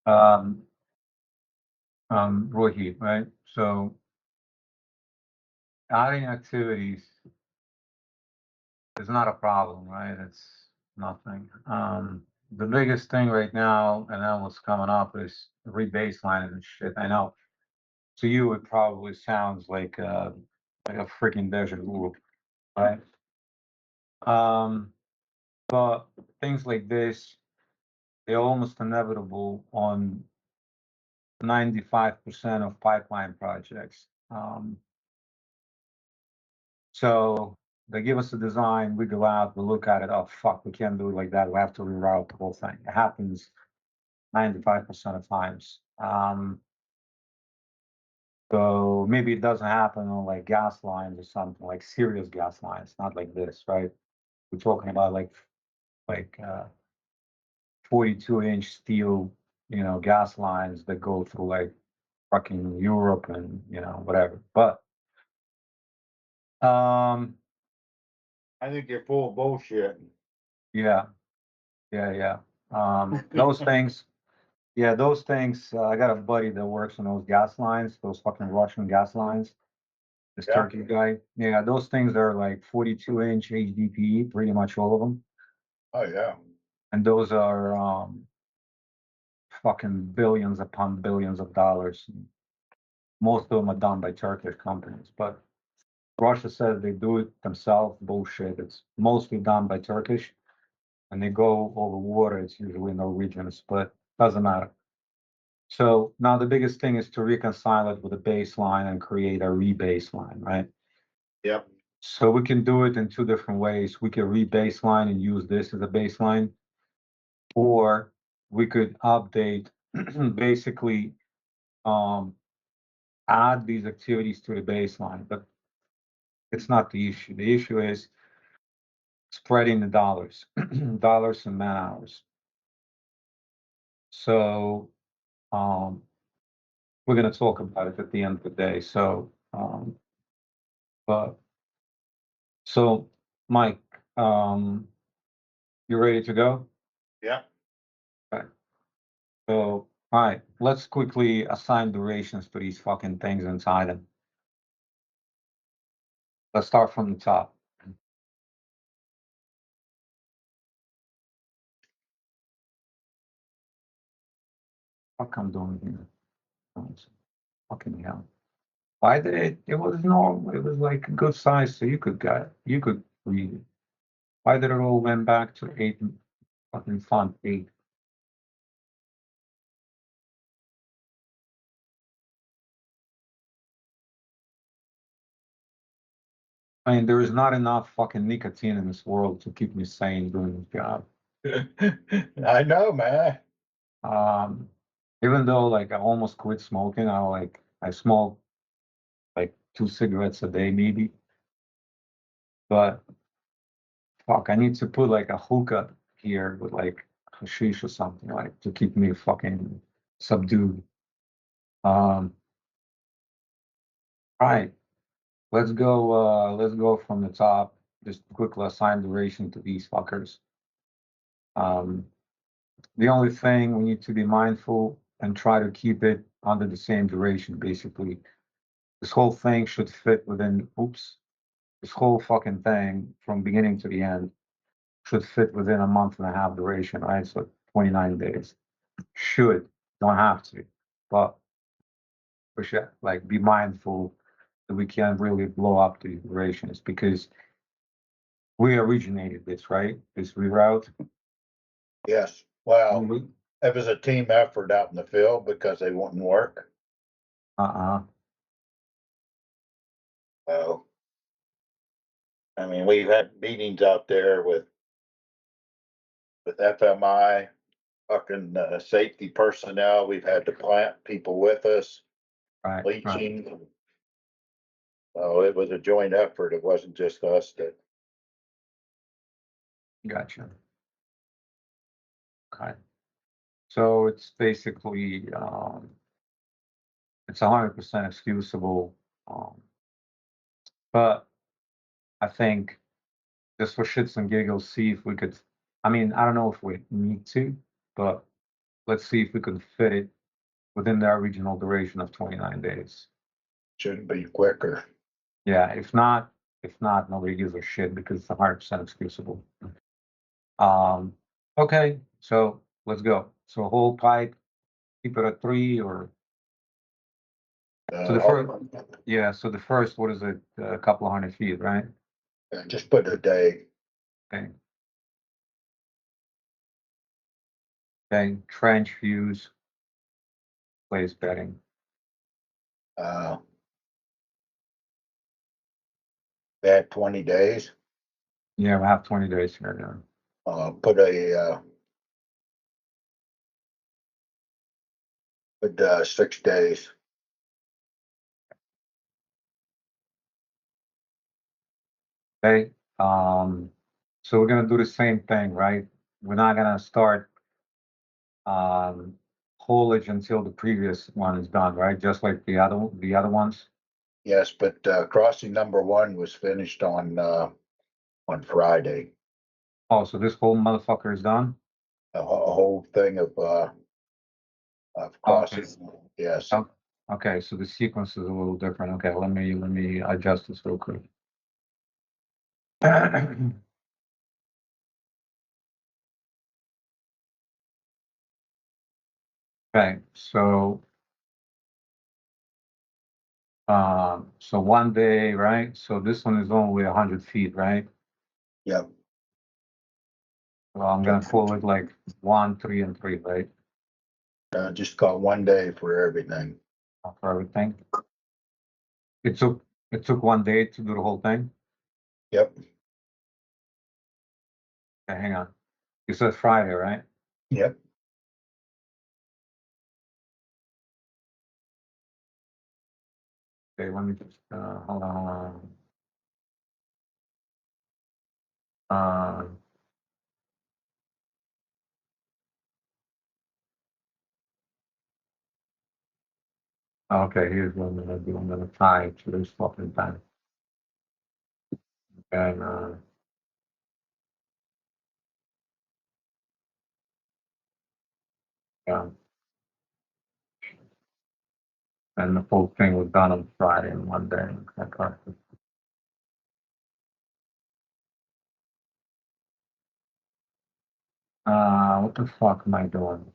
um, Rohit, right? So adding activities is not a problem, right? It's nothing. The biggest thing right now, and then what's coming up is rebaselining and shit. I know to you it probably sounds like a freaking deja vu, right? Um, but things like this, they're almost inevitable on 95% of pipeline projects. So they give us a design, we go out, we look at it, oh fuck, we can't do it like that. We have to reroute the whole thing. It happens 95% of times. So maybe it doesn't happen on like gas lines or something, like serious gas lines, not like this, right? We're talking about like 42-inch steel, gas lines that go through like fucking Europe and whatever. But um I think you're full of bullshit. yeah, yeah. Those things, yeah, those things, I got a buddy that works on those gas lines, those fucking Russian gas lines. This Yeah. Turkey guy. Yeah, those things are like 42-inch HDPE, pretty much all of them. Oh yeah. And those are fucking billions upon billions of dollars. Most of them are done by Turkish companies, but Russia says they do it themselves. Bullshit. It's mostly done by Turkish, and they go over water. It's usually Norwegians, but doesn't matter. So now the biggest thing is to reconcile it with a baseline and create a rebaseline, right? Yep. So we can do it in two different ways. We can rebaseline and use this as a baseline, or we could update, basically um, add these activities to the baseline. But it's not the issue. The issue is spreading the dollars, dollars and man hours. So um, we're going to talk about it at the end of the day. But so Mike, you ready to go? Yep. Okay. So, all right, let's quickly assign durations to these fucking things inside them. Let's start from the top. What I'm doing here? Oh, fucking hell. Why did it was normal, it was like a good size, so you could read it. Why did it all went back to eight fucking font eight? I mean, there is not enough fucking nicotine in this world to keep me sane doing this job. I know, man. Um, Even though like I almost quit smoking, I smoke like 2 cigarettes a day maybe, but fuck, I need to put like a hookah here with like hashish or something like to keep me fucking subdued. Um, all right, let's go from the top. Just quickly assign duration to these fuckers. Um, the only thing we need to be mindful and try to keep it under the same duration, basically. This whole thing should fit within, oops, this whole fucking thing from beginning to the end should fit within a month and a half duration, right? So 29 days. Should, don't have to, but we should like be mindful that we can't really blow up the durations because we originated this, right? This reroute. Yes. Well, We, it was a team effort out in the field because they wouldn't work. uh-uh, So, I mean, we've had meetings out there with FMI, fucking safety personnel. We've had the plant people with us, right, leaching. So it was a joint effort. It wasn't just us that. gotcha. Okay. So it's basically, it's 100% excusable. Um, but I think just for shits and giggles, see if we could, I mean, I don't know if we need to, but let's see if we can fit it within the original duration of 29 days. Should be quicker. Yeah, if not, nobody gives a shit because it's 100% excusable. Okay, so let's go. So whole pipe, keep it at 3 or so the first, yeah, so the first, what is it, a couple of 100 feet, right? Just put a day. Okay. Okay, trench fuse, place bedding. They had 20 days. Yeah, we have 20 days here now. Put a, put 6 days. Okay, so we're gonna do the same thing, right? We're not gonna start haulage until the previous one is done, right? Just like the other ones. Yes, but crossing number 1 was finished on Friday. Oh, so this whole motherfucker is done? A whole thing of Okay. crossing. Yes. Okay, so the sequence is a little different. Okay, let me adjust this real quick. Okay, so 1 day, right? So this one is only 100 feet, right? Yep. So I'm gonna call it like 1, 3, and 3, right? Just call 1 day for everything. For everything. It took 1 day to do the whole thing. Yep. Okay, hang on. You said Friday, right? Yep. Okay, let me just hold on. Uh, okay, here's what I'm gonna do. I'm gonna tie it to this fucking time. And yeah, and the whole thing was done on Friday in 1 day. Okay. What the fuck am I doing?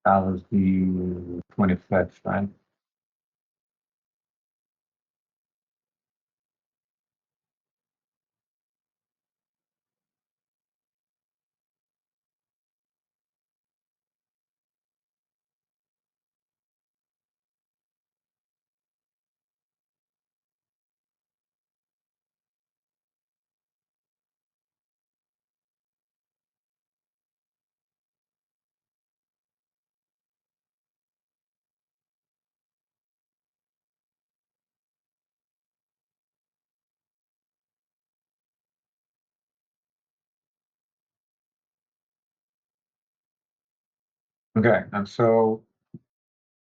That was the 25th, right? Okay, and so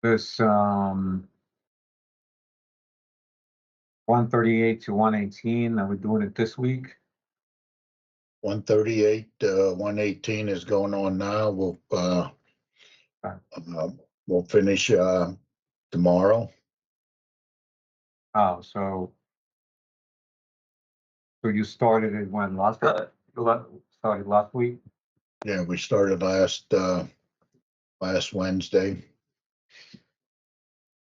this 138 to 118, are we doing it this week? 138, 118 is going on now. Okay. We'll finish tomorrow. Oh, so you started it when started last week? Yeah, we started last Wednesday,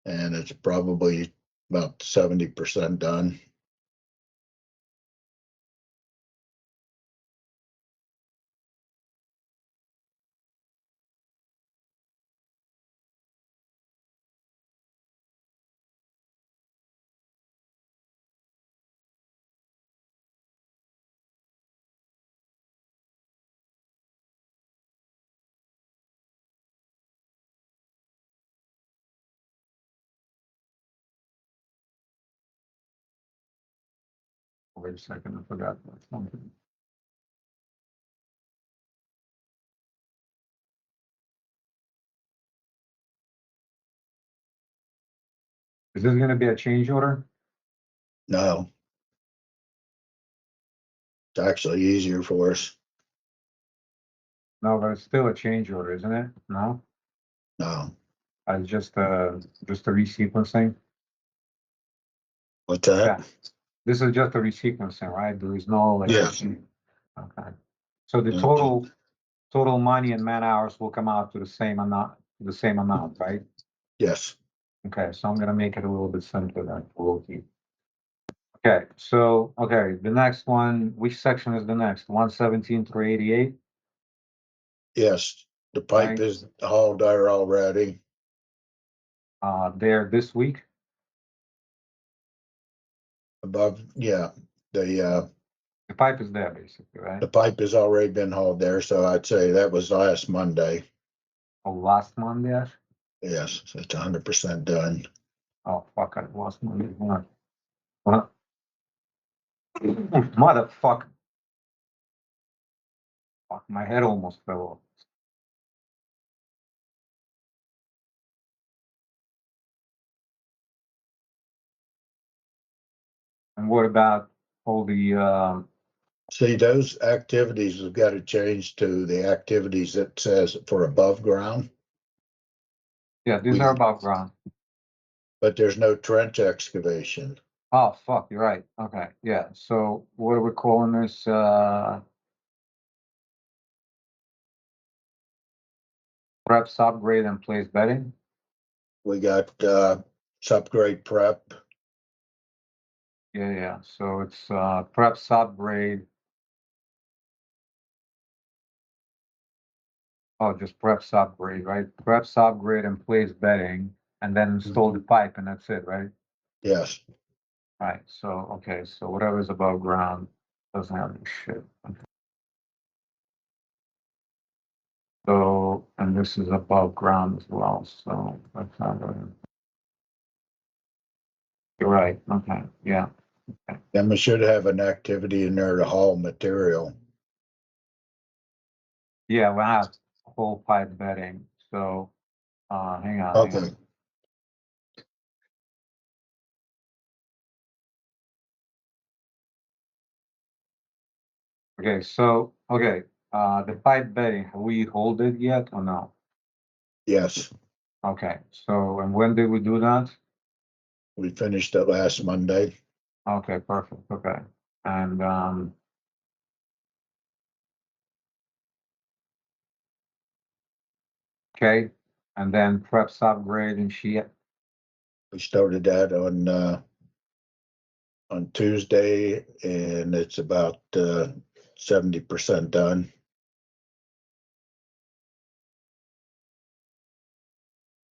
and it's probably about 70% done. Wait a second, I forgot something. Is this gonna be a change order? No, it's actually easier for us. No, but it's still a change order, isn't it? No? No, Just a resequencing? what's that? Yeah, this is just a resequencing, right? There is no like. Yes. Okay. So the No, total money and man hours will come out to the same amount, right? yes, Okay, so I'm gonna make it a little bit simpler then. We'll keep. Okay, so, okay, the next one, which section is the next? 117 through 88, yes. The pipe right? is hauled there already. There this week? Above, yeah, The pipe is there basically, right? the pipe has already been hauled there, so I'd say that was last Monday. Oh, last Monday, yes? Yes, it's 100% done. Oh, fuck, I lost Monday. What? Motherfucker. Fuck, my head almost fell off. And what about all the, See, those activities have got to change to the activities that says for above ground. yeah, these are We, above ground. but there's no trench excavation. Oh, fuck, you're right. Okay, yeah, so what are we calling this, prep, subgrade, and place bedding? We got subgrade prep. Yeah, yeah, so it's, prep, subgrade. Oh, just prep subgrade, right? Prep subgrade and place bedding, and then install the pipe, and that's it, right? Yes, Right, so, okay, so whatever is above ground doesn't have any shit. So, and this is above ground as well, so that's not really. You're right, okay, yeah. and we should have an activity in there to haul material. Yeah, we have whole pipe bedding, so, hang on, hang Okay, on. Okay, so, okay, the pipe bedding, have we hold it yet or no? yes, Okay, so, and when did we do that? we finished it last Monday. Okay, perfect, okay. And, okay, and then prep subgrade and sheet. We started that on Tuesday, and it's about 70% done.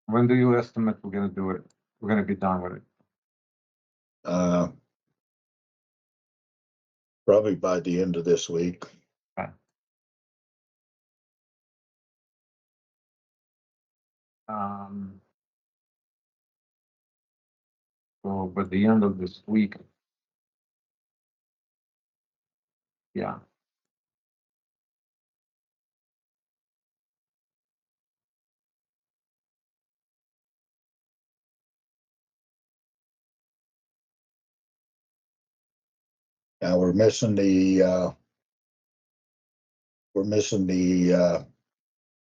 When do you estimate we're gonna do it? We're gonna be done with it? Uh, Probably by the end of this week. Okay. Um, so, but the end of this week, yeah. Now we're missing the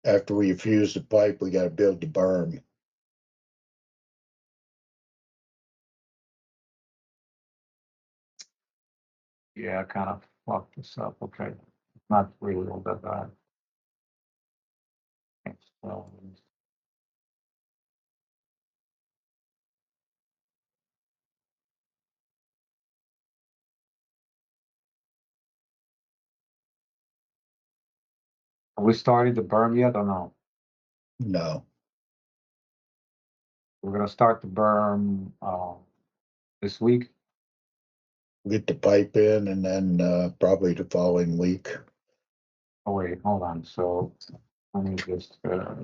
after we fuse the pipe, we got to build the berm. Yeah, I kind of fucked this up, okay. Not really all that bad. Okay, so, have we started the berm yet or no? No, We're gonna start the berm, this week? get the pipe in, and then probably the following week. Oh, wait, hold on, so, let me just, let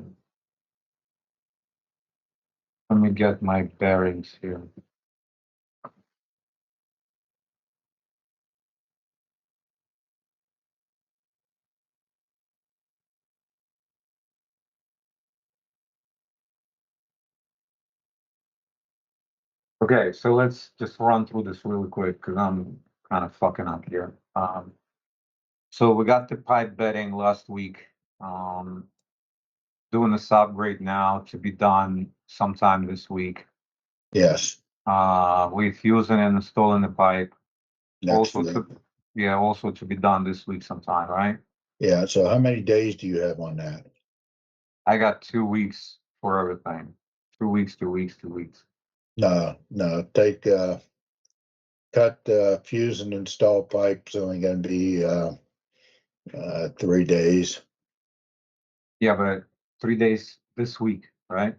me get my bearings here. Okay, so let's just run through this really quick, because I'm kind of fucking up here. So we got the pipe bedding last week. Um, doing the subgrade now to be done sometime this week. Yes, We're fusing and installing the pipe. next Also week. to, yeah, also to be done this week sometime, right? Yeah, so how many days do you have on that? I got 2 weeks for everything. 2 weeks, 2 weeks, 2 weeks. No, cut fuse and install pipes only gonna be 3 days. Yeah, but 3 days this week, right?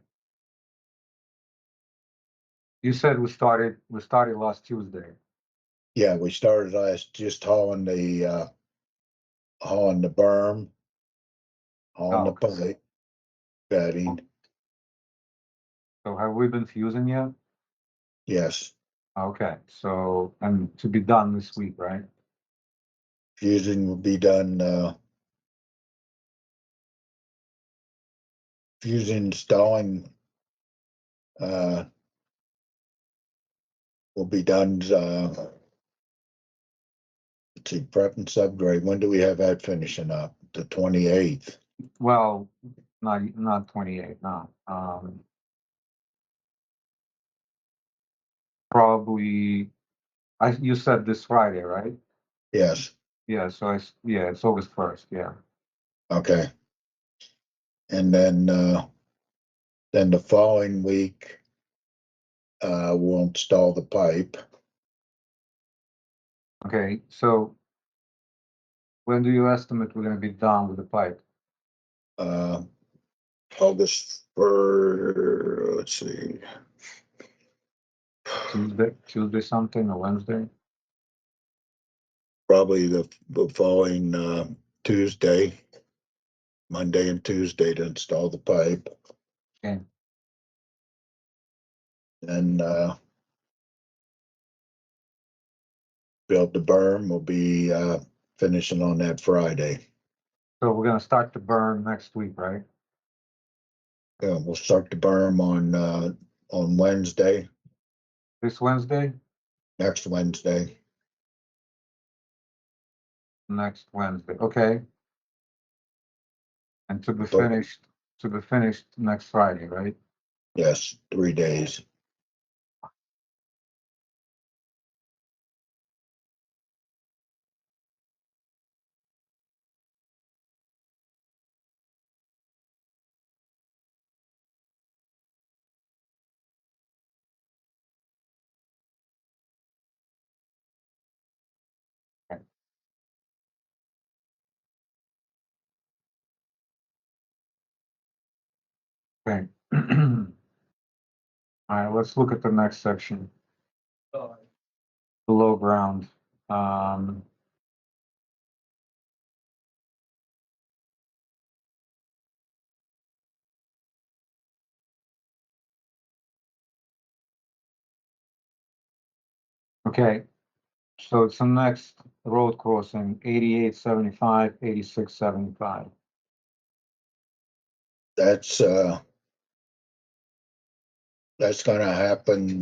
You said we started last Tuesday. Yeah, we started last just hauling the berm, hauling the Oh, pipe, bedding. so have we been fusing yet? Yes, Okay, so, and to be done this week, right? fusing will be done, fusing installing uh will be done let's see, prep and subgrade. When do we have that finishing up? The 28th. Well, not 28, no. Probably, you said this Friday, right? Yes, Yeah, so yeah, it's August 1st, yeah. okay. And then the following week, we'll install the pipe. Okay, so when do you estimate we're gonna be done with the pipe? Uh, August for, let's see, Tuesday something or Wednesday? probably the following Tuesday, Monday and Tuesday to install the pipe. Okay, And build the berm will be finishing on that Friday. so we're gonna start to burn next week, right? We'll start the berm on Wednesday, This Wednesday? next Wednesday. Next Wednesday, okay. And But to be finished next Friday, right? yes, 3 days. Okay. All right, let's look at the next section, below ground. Um, okay, so it's the next road crossing, 8875, 8675. That's gonna happen.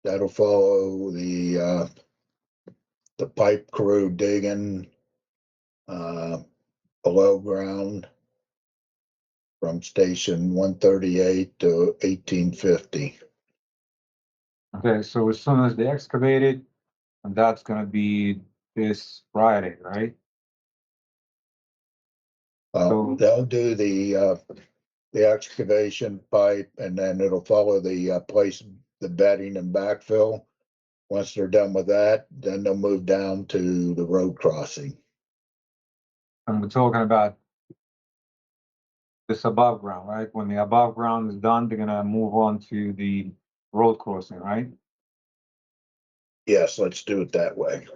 That'll follow the pipe crew digging uh, below ground from station 138 to 1850. Okay, so as soon as they excavate it, and that's gonna be this Friday, right? So, They'll do the excavation pipe, and then it'll follow the place the bedding and backfill. Once they're done with that, then they'll move down to the road crossing. and we're talking about this above ground, right? When the above ground is done, they're gonna move on to the road crossing, right? Yes, let's do it that way.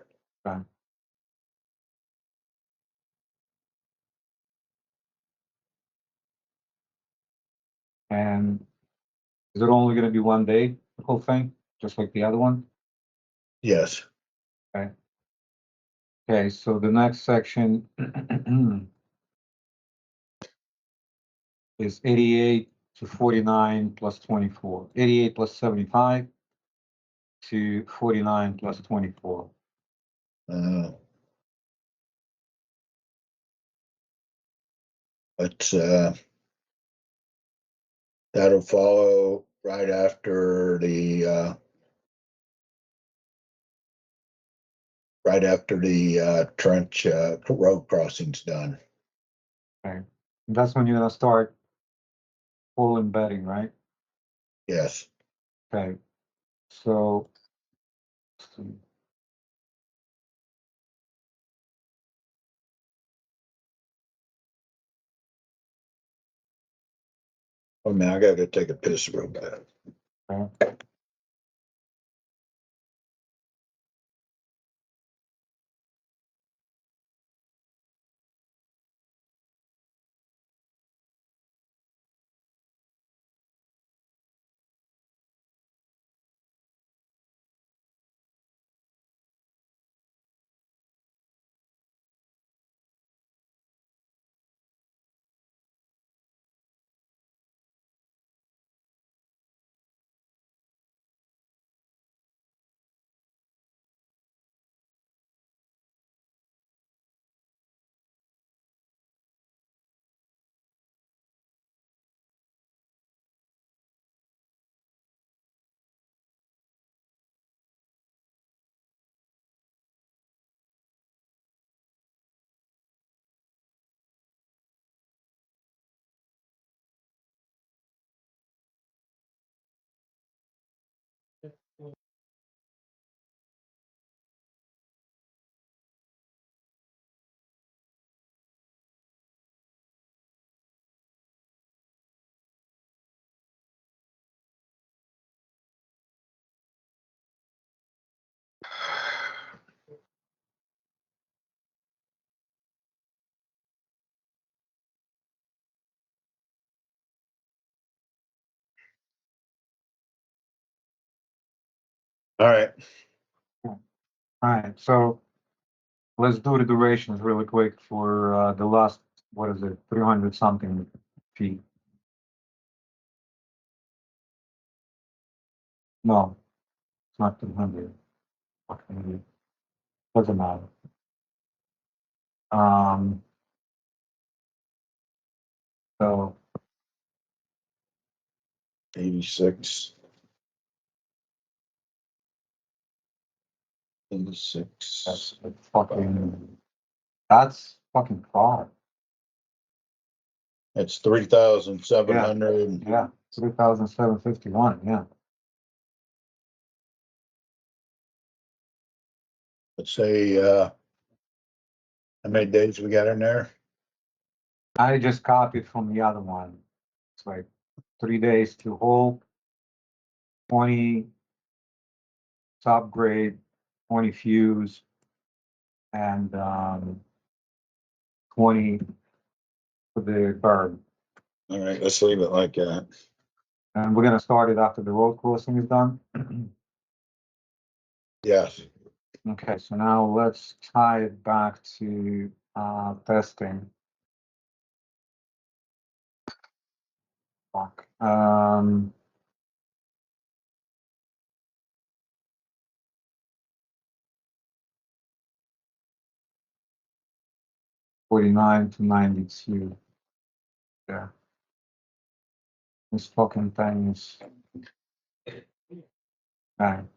Okay. And is it only gonna be one day, the whole thing, just like the other one? Yes, Okay. Okay, so the next section is 88 to 49 plus 24. 88 plus 75 to 49 plus 24. uh, It's, that'll follow right after the, trench, road crossing's done. Okay. That's when you're gonna start full embedding, right? Yes. Okay. So, let's see. Oh man, I gotta go take a piss real bad. Okay. All right. All right. So let's do the durations really quick for the last, what is it, 300 something feet. No, it's not 200. Fucking doesn't matter. Um, so 86. 86. that's fucking far. It's 3,700. Yeah, 3,751. Yeah. Let's say, how many days we got in there? I just copied from the other one. It's like 3 days to hole, 20 top grade, 20 fuse, and 20 for the burn. All right, let's leave it like that. And we're gonna start it after the road crossing is done. Yes. Okay, so now let's tie it back to testing. Fuck. 49 to 92. Yeah. This fucking thing is bang.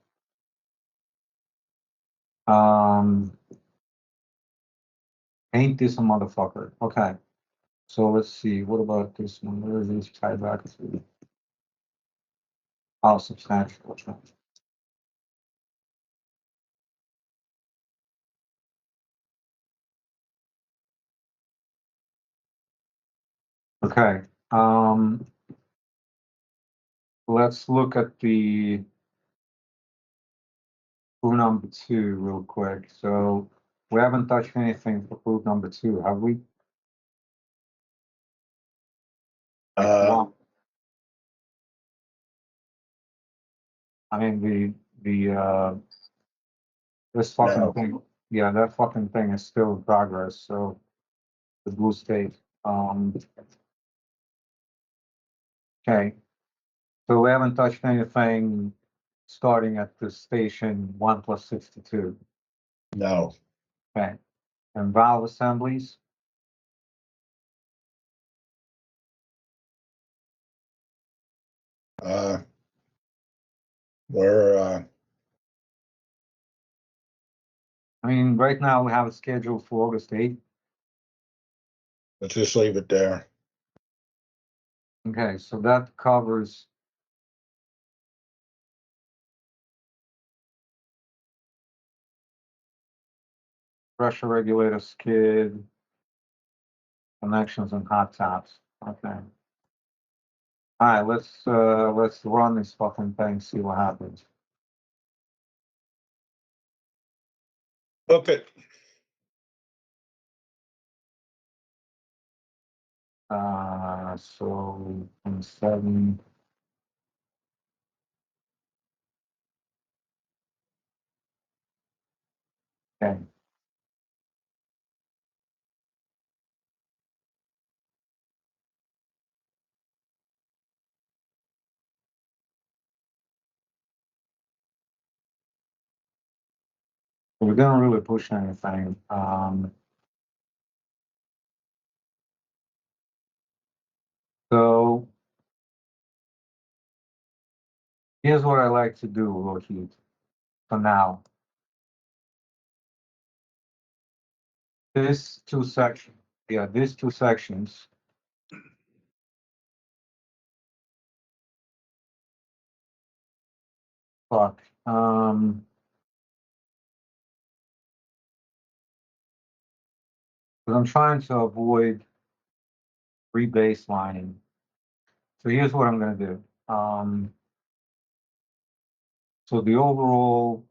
Ain't this a motherfucker? Okay. So let's see. What about this one? Where is this tied back to? Oh, substantial. Okay. Let's look at the proof number 2 real quick. So we haven't touched anything for proof number 2, have we? Like one. I mean this fucking No. thing. Yeah, that fucking thing is still in progress. So the blue state. Okay. So we haven't touched anything starting at the station 1 plus 62. No. Okay. And valve assemblies. We're, I mean, right now we have it scheduled for August 8th. let's just leave it there. Okay, so that covers pressure regulator, skid, connections and hot taps. Okay. All right, let's run this fucking thing, see what happens. Okay. So on 7. Okay. We didn't really push anything. So here's what I like to do, Loki, for now. These two sections, yeah, these two sections. Fuck. 'Cause I'm trying to avoid rebaselining. So here's what I'm gonna do. So the overall,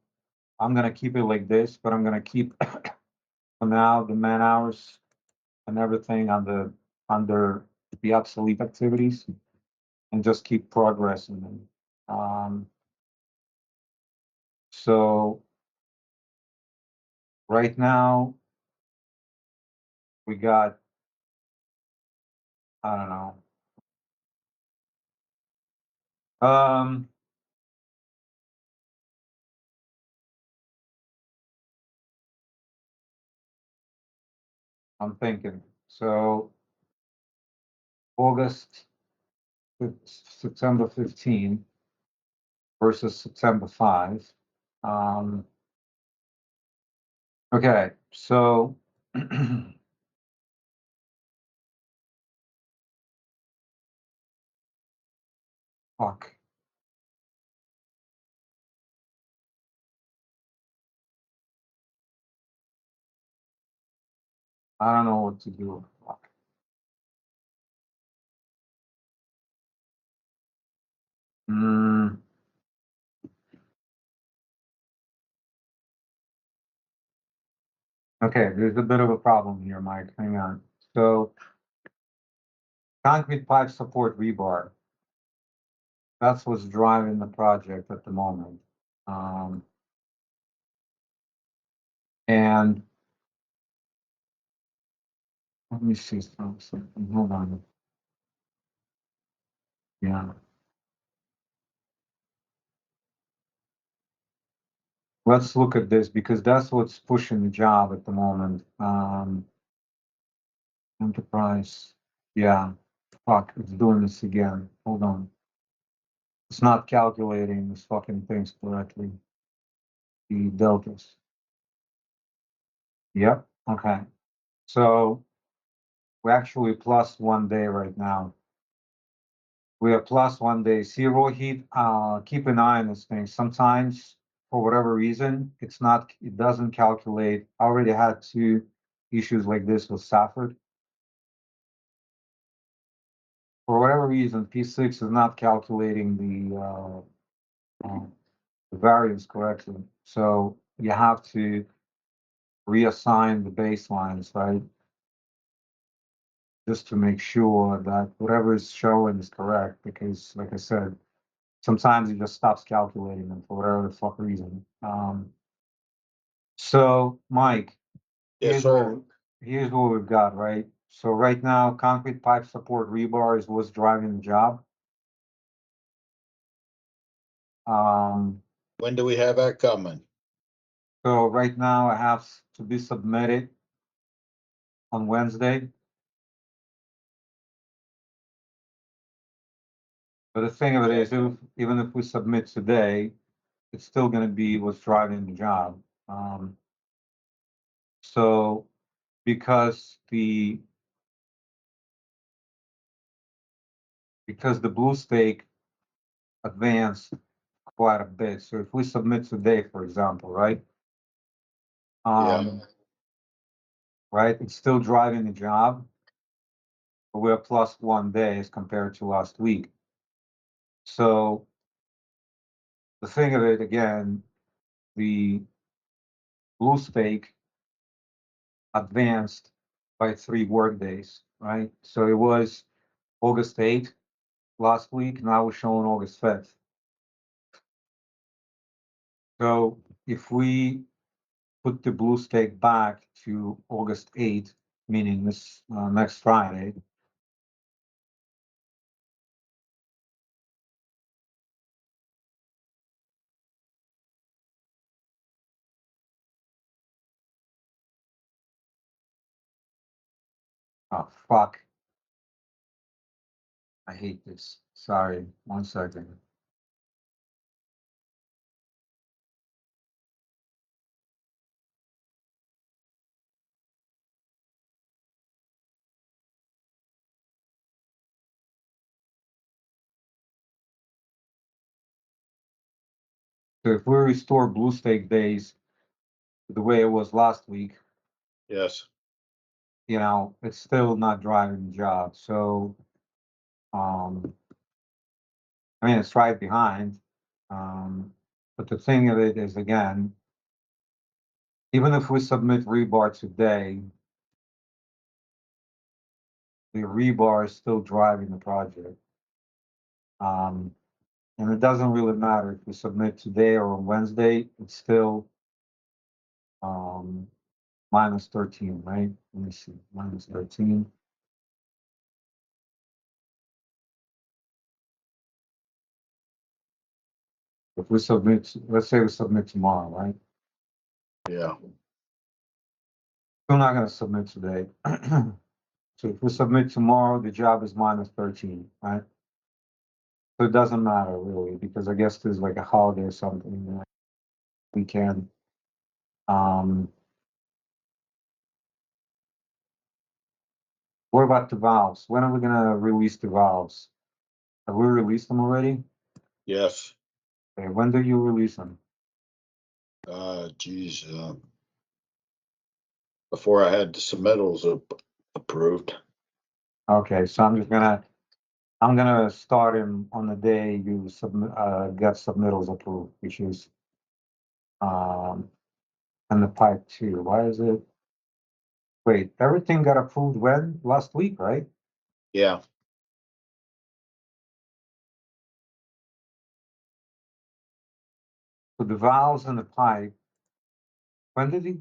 I'm gonna keep it like this, but I'm gonna keep for now the man hours and everything under the obsolete activities and just keep progressing them. So right now we got, I don't know. Um, I'm thinking. So August, September 15 versus September 5. Um, okay, so fuck. I don't know what to do. Fuck. Mm, okay, there's a bit of a problem here, Mike. Hang on. So concrete pipe support rebar. That's what's driving the project at the moment. Um, and let me see something. Hold on. Yeah. Let's look at this because that's what's pushing the job at the moment. Enterprise. Yeah. Fuck, it's doing this again. Hold on. It's not calculating these fucking things correctly. The deltas. Yep. Okay. So we're actually plus 1 day right now. We are plus 1 day. See, Rohit, keep an eye on this thing. Sometimes, for whatever reason, it doesn't calculate. I already had 2 issues like this with Safford. For whatever reason, P6 is not calculating the variance correctly. So you have to reassign the baselines, right? Just to make sure that whatever is showing is correct, because like I said, sometimes it just stops calculating them for whatever the fuck reason. So Mike, Yes, here's sir. here's what we've got, right? So right now, concrete pipe support rebar is what's driving the job. Um, When do we have that coming? so right now I have to be submitted on Wednesday. But the thing of it is, even if we submit today, it's still gonna be what's driving the job. So because the blue stake advanced quite a bit. So if we submit today, for example, right? Yeah, Right, it's still driving the job, but we're plus 1 day as compared to last week. So the thing of it again, the blue stake advanced by 3 work days, right? So it was August 8th last week. Now we're showing August 5th. So if we put the blue stake back to August 8th, meaning this next Friday, oh fuck, I hate this. Sorry, 1 second. So if we restore blue stake days the way it was last week, yes, it's still not driving the job. So, I mean, it's right behind. But the thing of it is, again, even if we submit rebar today, the rebar is still driving the project. Um, and it doesn't really matter if we submit today or on Wednesday, it's still um, minus 13, right? Let me see, minus 13. If we submit, let's say we submit tomorrow, right? yeah, We're not going to submit today. So if we submit tomorrow, the job is minus 13, right? So it doesn't matter really, because I guess there's like a holiday or something, like weekend. Um, what about the valves? When are we gonna release the valves? Have we released them already? yes. Okay, when do you release them? Geez, before I had the submittals approved. Okay, so I'm gonna start him on the day you submit get submittals approved, which is um and the pipe too. Why is it? Wait, everything got approved when? Last week, right? Yeah, So the valves and the pipe, when did he,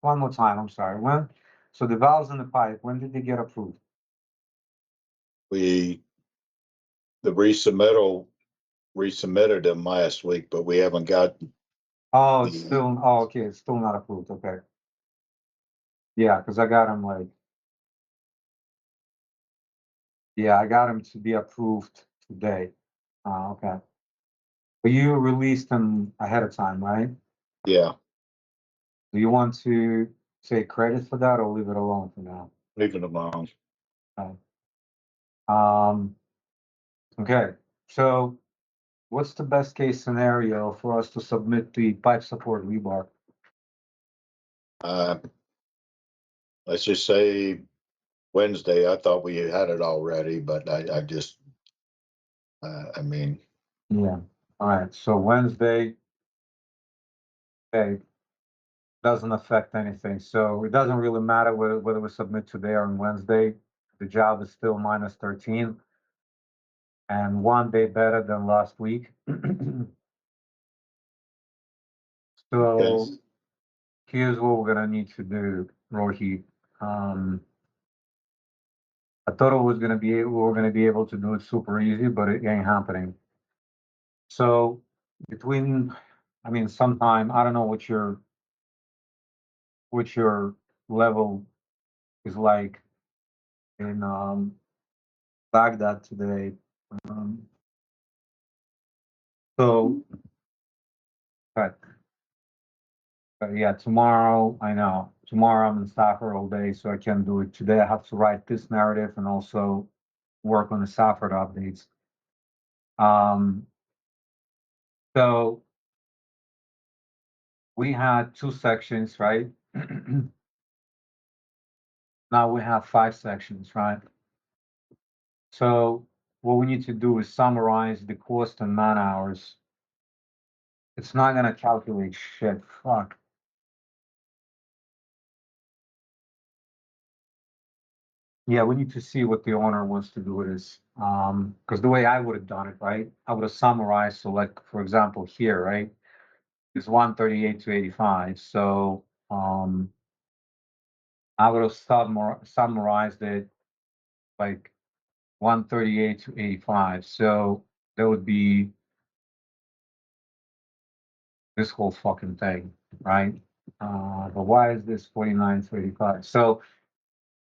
one more time, I'm sorry, when? So the valves and the pipe, when did they get approved? we the resubmitted them last week, but we haven't got Oh, it's the still, oh, okay, it's still not approved, okay. Yeah, because I got him like, yeah, I got him to be approved today. Okay. But you released them ahead of time, right? yeah. Do you want to take credit for that or leave it alone for now? Leaving them alone. Okay. Um, okay, so what's the best case scenario for us to submit the pipe support rebar? Uh, let's just say Wednesday. I thought we had it already, but I just, I mean, Yeah. All right. So Wednesday, okay, doesn't affect anything. So it doesn't really matter whether we submit today or on Wednesday. The job is still minus 13 and 1 day better than last week. okay, So here's what we're gonna need to do, Rohit. Um, I thought we were gonna be able to do it super easy, but it ain't happening. So between, I mean, sometime, I don't know what your level is like in Baghdad today. Um, So, but, yeah, tomorrow, I know, tomorrow I'm in Stafford all day, so I can't do it. Today I have to write this narrative and also work on the Stafford updates. Um, so we had 2 sections, right? Now we have 5 sections, right? So what we need to do is summarize the cost and man hours. It's not gonna calculate shit, fuck. Yeah, we need to see what the owner wants to do with this. Because the way I would have done it, right? I would have summarized, so like, for example, here, right? It's 138 to 85. So I would have summarized it like 138 to 85. So that would be this whole fucking thing, right? But why is this 49 to 85? So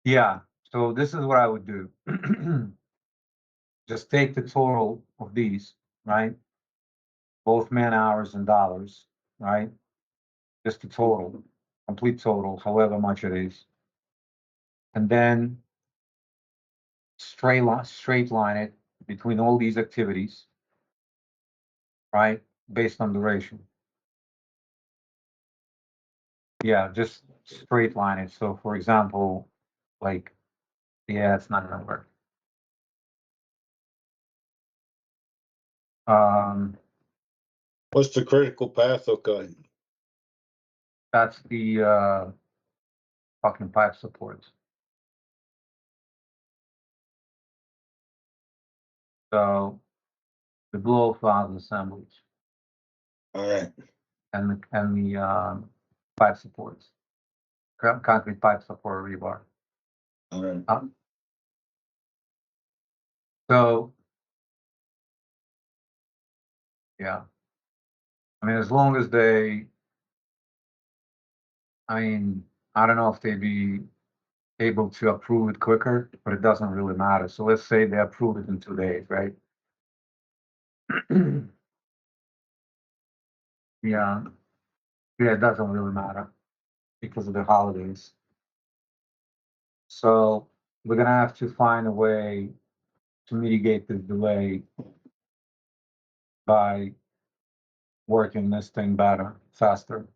yeah, so this is what I would do. Just take the total of these, right? Both man hours and dollars, right? Just the total, complete total, however much it is. And then straight line it between all these activities, right? Based on duration. Yeah, just straight line it. So for example, like, yeah, it's not gonna work. Um, What's the critical path look like? that's the fucking pipe supports. So the blow valve assemblies All right, and the pipe supports, concrete pipe support rebar. all right. So yeah, I mean, as long as they, I mean, I don't know if they'd be able to approve it quicker, but it doesn't really matter. So let's say they approve it in 2 days, right? Yeah, yeah, it doesn't really matter because of the holidays. So we're gonna have to find a way to mitigate this delay by working this thing better, faster.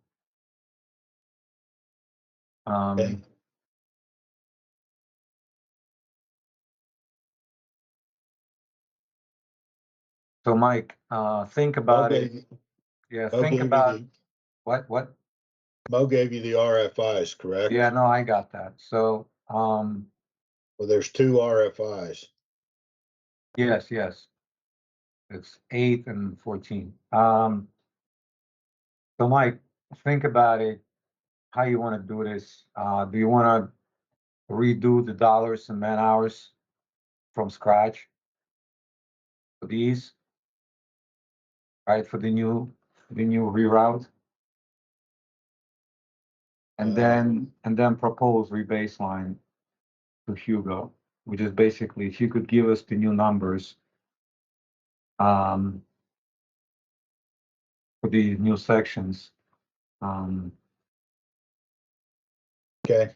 Okay. Um, so Mike, think Mo about it. gave, Yeah, Mo think gave you about the, what? Mo gave you the RFIs, Yeah, correct? no, I got that. So, Well, there's 2 RFIs. yes, yes, it's 8 and 14. So Mike, think about it, how you want to do this. Do you want to redo the dollars and man hours from scratch for these, right? For the new reroute, and then propose rebaseline to Hugo, which is basically if you could give us the new numbers um, for these new sections, um, Okay,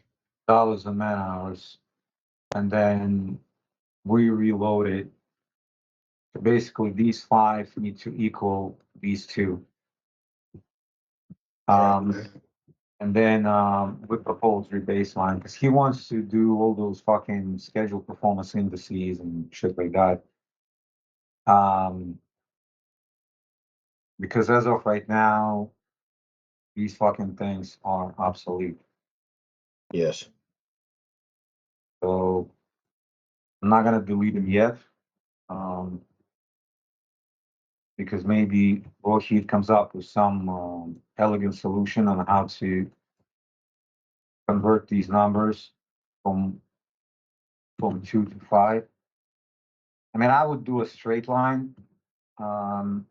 dollars and man hours, and then we reload it. So basically, these 5 need to equal these 2. all right. And then we propose rebaseline because he wants to do all those fucking scheduled performance indices and shit like that. Um, because as of right now, these fucking things are obsolete. Yes, So I'm not gonna delete them yet. Um, because maybe Rohit comes up with some elegant solution on how to convert these numbers from 2 to 5. I mean, I would do a straight line. Um,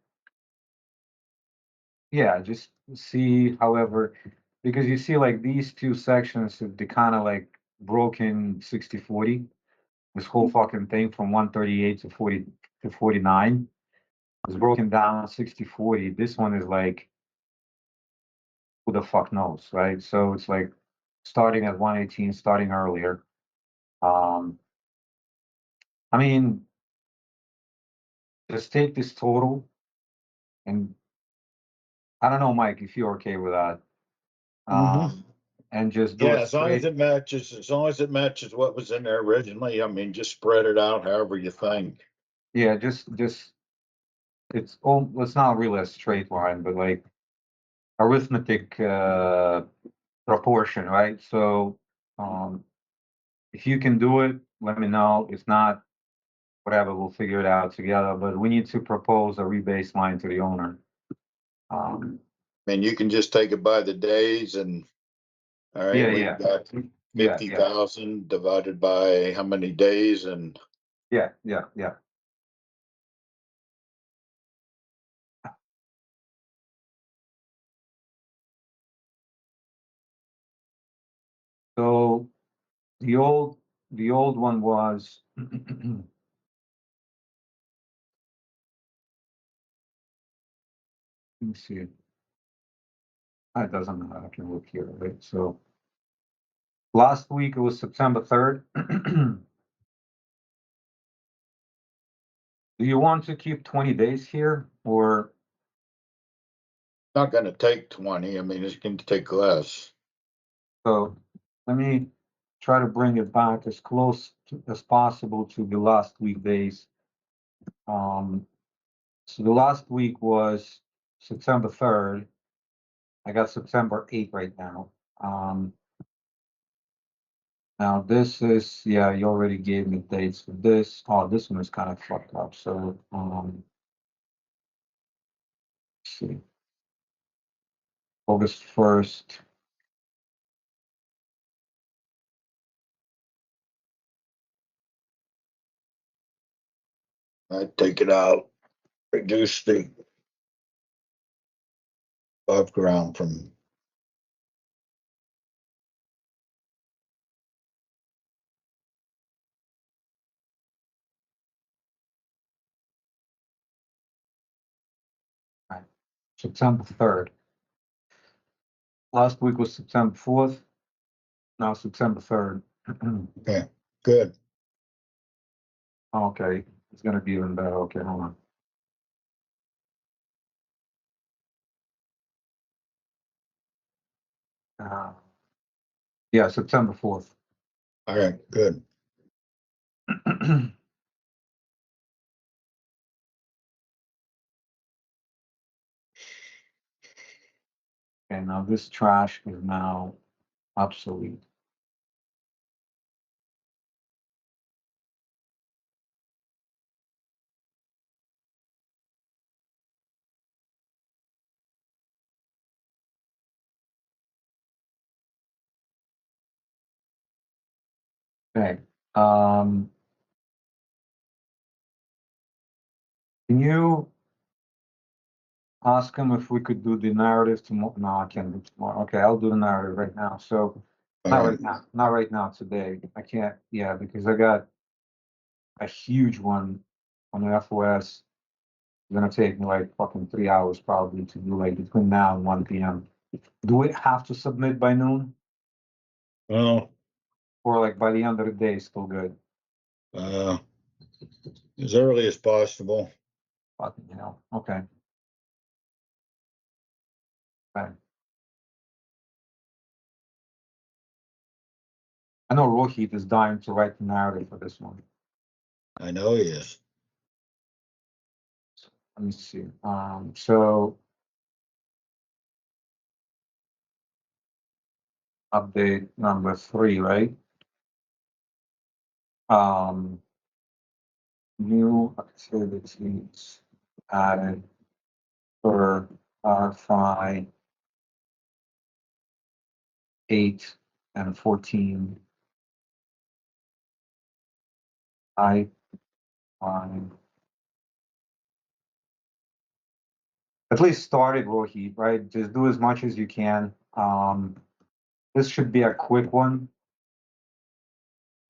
yeah, just see, however, because you see like these 2 sections, they kind of like broken 60/40. This whole fucking thing from 138 to 49. It's broken down 60/40. This one is like, who the fuck knows, right? So it's like starting at 118, starting earlier. Um, I mean, just take this total and I don't know, Mike, if you're okay with that. Mm-hmm. And just do Yeah, it straight. as long as it matches what was in there originally, I mean, just spread it out however you think. Yeah, just it's not really a straight line, but like arithmetic proportion, right? So um if you can do it, let me know. If not, whatever, we'll figure it out together. But we need to propose a rebase line to the owner. Um I mean, you can just take it by the days and, all right, yeah, we've yeah. got Yeah, fifty yeah. thousand divided by how many days and Yeah, yeah, yeah. So the old the old one was let me see. It doesn't matter. I can look here, right? So last week it was September 3rd. Do you want to keep 20 days here or not gonna take 20. I mean, it's gonna take less. so? Let me try to bring it back as close as possible to the last weekdays. Um, so the last week was September 3rd. I got September 8th right now. Um, Now this is, yeah, you already gave me dates for this. Oh, this one is kind of fucked up. So, let's see, August 1st. I'd take it out, reduce the above ground from, Right, September 3rd. Last week was September 4th. Now September 3rd. yeah, good. Okay, it's gonna be even better. Okay, hold on. Uh, yeah, September 4th. All right, good. And now this trash is now obsolete. Okay. Um, can you ask him if we could do the narrative tomorrow? No, I can't do tomorrow. Okay, I'll do the narrative right now. So All not right, right now, not right now today. I can't, yeah, because I got a huge one on the FOS. It's gonna take me like fucking 3 hours probably to do like between now and 1 p.m. Do we have to submit by noon well, or like by the end of the day, still good? uh, as early as possible. Fucking okay, fine. I know Rohit is dying to write the narrative for this one. I know he is. Let me see. So update number 3, right? Um, New activities added for R5, 8, and 14. I find at least start it, Rohit, right? Just do as much as you can. This should be a quick one.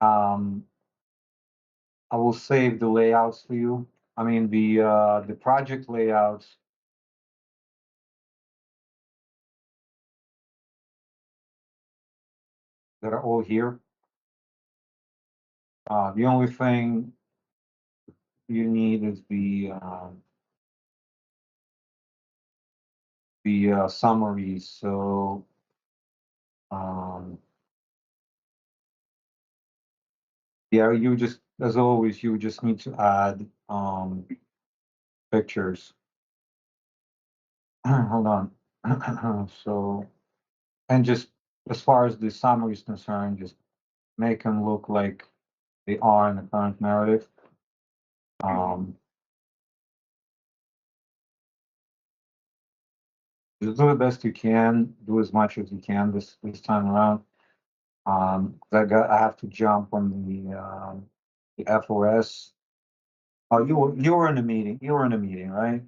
Um, I will save the layouts for you. I mean, the project layouts that are all here. The only thing you need is the summary. So, um, yeah, you just, as always, you just need to add pictures. Hold on. So, and just as far as the summary is concerned, just make them look like they are in the current narrative. Um, just do the best you can, do as much as you can this time around. 'Cause I have to jump on the FOS. Oh, you were in the meeting. You were in the meeting, right?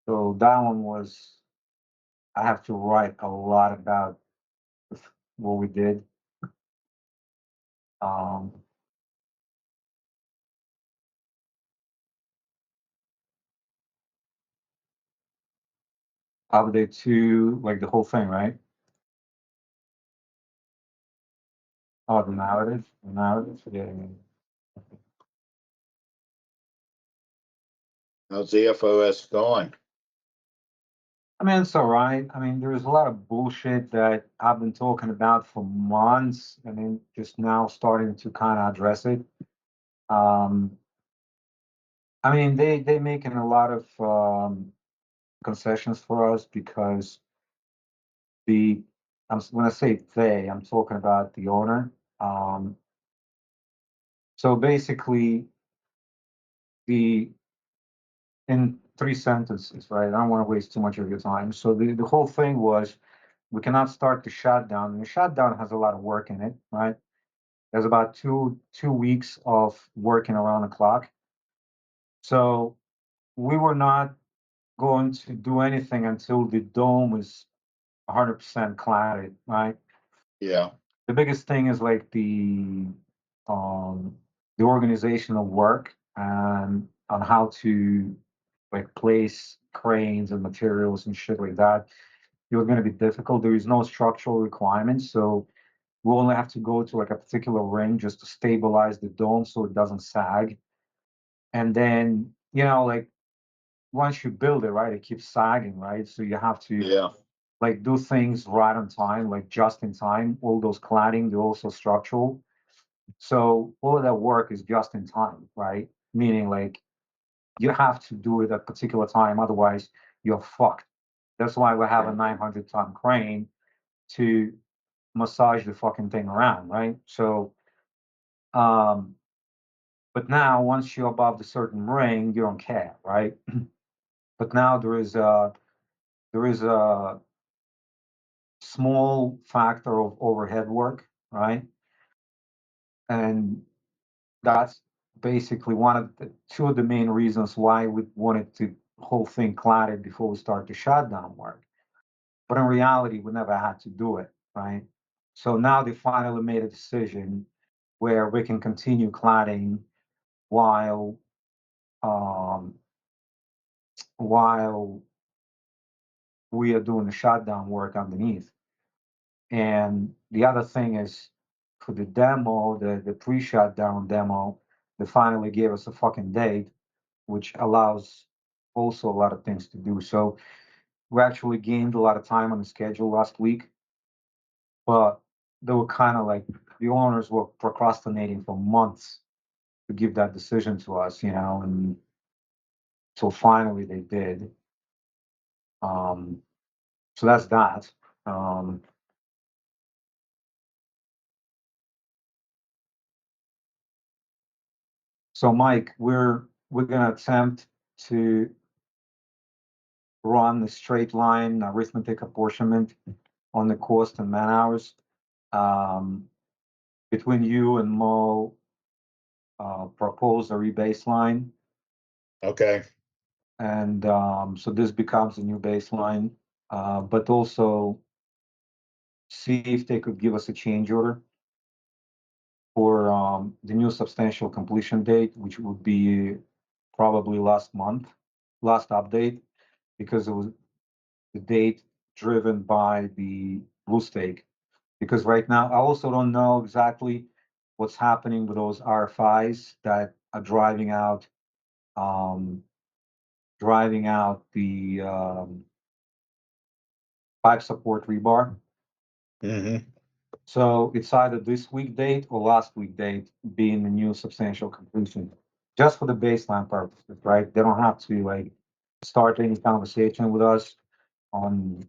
So that one was, I have to write a lot about what we did. Um, update to like the whole thing, right? Oh, the narrative, yeah. How's the FOS going? I mean, it's all right. I mean, there's a lot of bullshit that I've been talking about for months, and then just now starting to kind of address it. Um, I mean, they making a lot of concessions for us because the when I say they, I'm talking about the owner. Um, so basically, the in three sentences, right? I don't want to waste too much of your time. So the whole thing was we cannot start the shutdown. And the shutdown has a lot of work in it, right? There's about two weeks of working around the clock. So we were not going to do anything until the dome is 100% cladded, right? Yeah, The biggest thing is like um the organizational work and on how to like place cranes and materials and shit like that. It was going to be difficult. There is no structural requirements, so we only have to go to like a particular ring just to stabilize the dome so it doesn't sag. And then, like once you build it, right, it keeps sagging, right? So you have to yeah, like do things right on time, like just in time. All those cladding, they're also structural. So all of that work is just in time, right? Meaning like you have to do it at a particular time, otherwise you're fucked. That's why we have a 900-ton crane to massage the fucking thing around, right? So, um, but now once you're above the certain ring, you don't care, right? But now there is a small factor of overhead work, right? And that's basically one of the two of the main reasons why we wanted to whole thing cladded before we start the shutdown work. But in reality, we never had to do it, right? So now they finally made a decision where we can continue cladding while um, while we are doing the shutdown work underneath. And the other thing is for the demo, the pre-shutdown demo, they finally gave us a fucking date, which allows also a lot of things to do. So we actually gained a lot of time on the schedule last week, but they were kind of like the owners were procrastinating for months to give that decision to us, and so finally they did. Um, so that's that. Um, so Mike, we're gonna attempt to run the straight line arithmetic apportionment on the cost and man hours. Um, between you and Mo, propose a rebaseline, okay, and so this becomes a new baseline. But also see if they could give us a change order for the new substantial completion date, which would be probably last update, because it was the date driven by the blue stake. Because right now, I also don't know exactly what's happening with those RFIs that are um, driving out the pipe support rebar. Mm-hmm. So it's either this week date or last week date being the new substantial completion, just for the baseline purposes, right? They don't have to like start any conversation with us on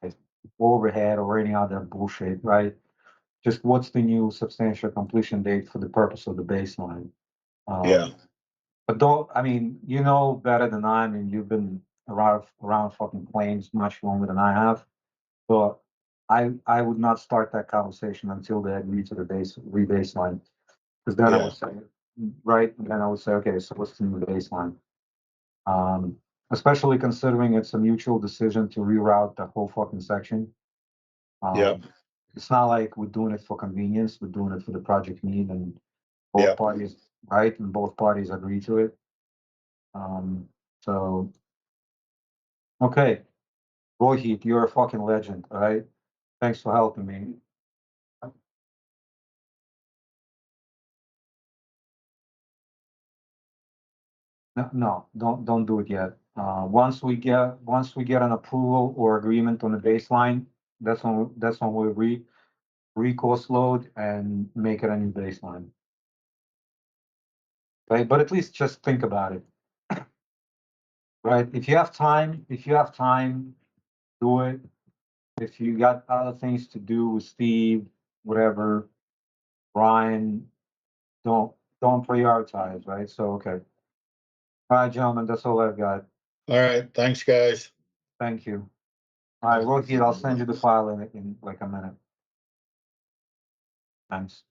like, overhead or any other bullshit, right? Just what's the new substantial completion date for the purpose of the baseline? Yeah, But don't, I mean, you know better than I mean, you've been around fucking planes much longer than I have. So I would not start that conversation until they agree to the rebaseline. Because then I yeah, would say, right, and then I would say, okay, so what's the new baseline? Um, Especially considering it's a mutual decision to reroute the whole fucking section. yeah, Um, it's not like we're doing it for convenience, we're doing it for the project need and both yeah. parties, right? And both parties agree to it. Um, so, okay, Rohit, you're a fucking legend, all right? Thanks for helping me. No, no, don't do it yet. Once we get an approval or agreement on the baseline, that's when we recourse load and make it a new baseline. Right? But at least just think about it. Right? If you have time, do it. If you got other things to do with Steve, whatever, Brian, don't don't prioritize, right? So okay. All right, gentlemen, that's all I've got. All right, thanks, guys. Thank you. All right, Rohit, I'll send you the file in like a minute. Thanks.